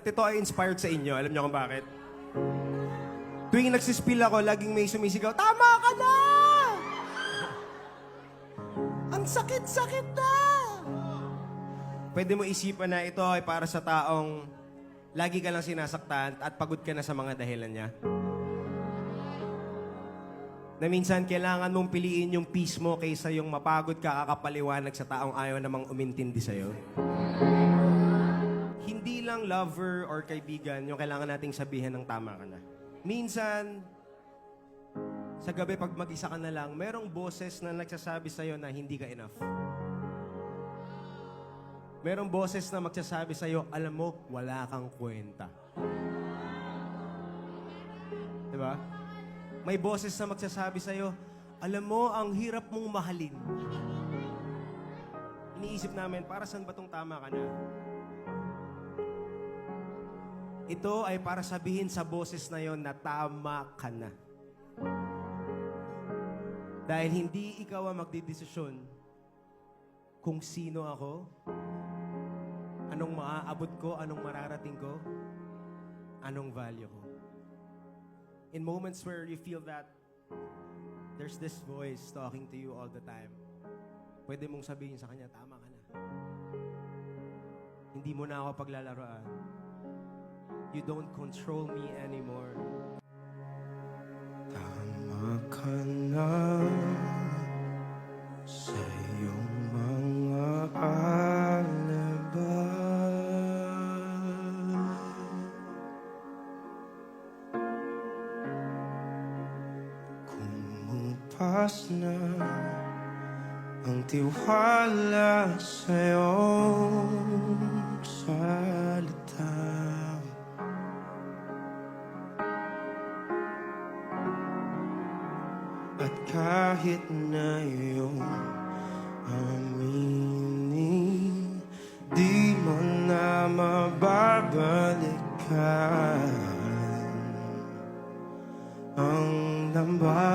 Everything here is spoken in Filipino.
ito ay inspired sa inyo. Alam niyo kung bakit? Tuwing nagsispill ako, laging may sumisigaw, "Tama ka na! Ang sakit-sakit na!" Pwede mo isipan na ito ay para sa taong lagi ka lang sinasaktan at pagod ka na sa mga dahilan niya. Na minsan kailangan mong piliin yung peace mo kaysa yung mapagod ka kakapaliwanag sa taong ayaw namang umintindi sa'yo. Hindi lang lover or kaibigan yung kailangan nating sabihin ng tama ka na. Minsan, sa gabi pag mag-isa ka na lang, merong boses na nagsasabi sa'yo na hindi ka enough. Merong boses na magsasabi sa'yo, alam mo, wala kang kwenta. Diba? May boses na magsasabi sa'yo, alam mo, ang hirap mong mahalin. Iniisip namin, para saan ba tong tama ka na? Ito ay para sabihin sa boses na yon na tama ka na. Dahil hindi ikaw ang magdidesisyon kung sino ako, anong maaabot ko, anong mararating ko, anong value ko. In moments where you feel that there's this voice talking to you all the time, pwede mong sabihin sa kanya, tama ka na. Hindi mo na ako paglalaroan. You don't control me anymore. Tama ka na sa iyong mga alabay. Kumupas na ang tiwala sa iyong salita. At kahit na iyong aminin, di mo na mababalikan ang lambay.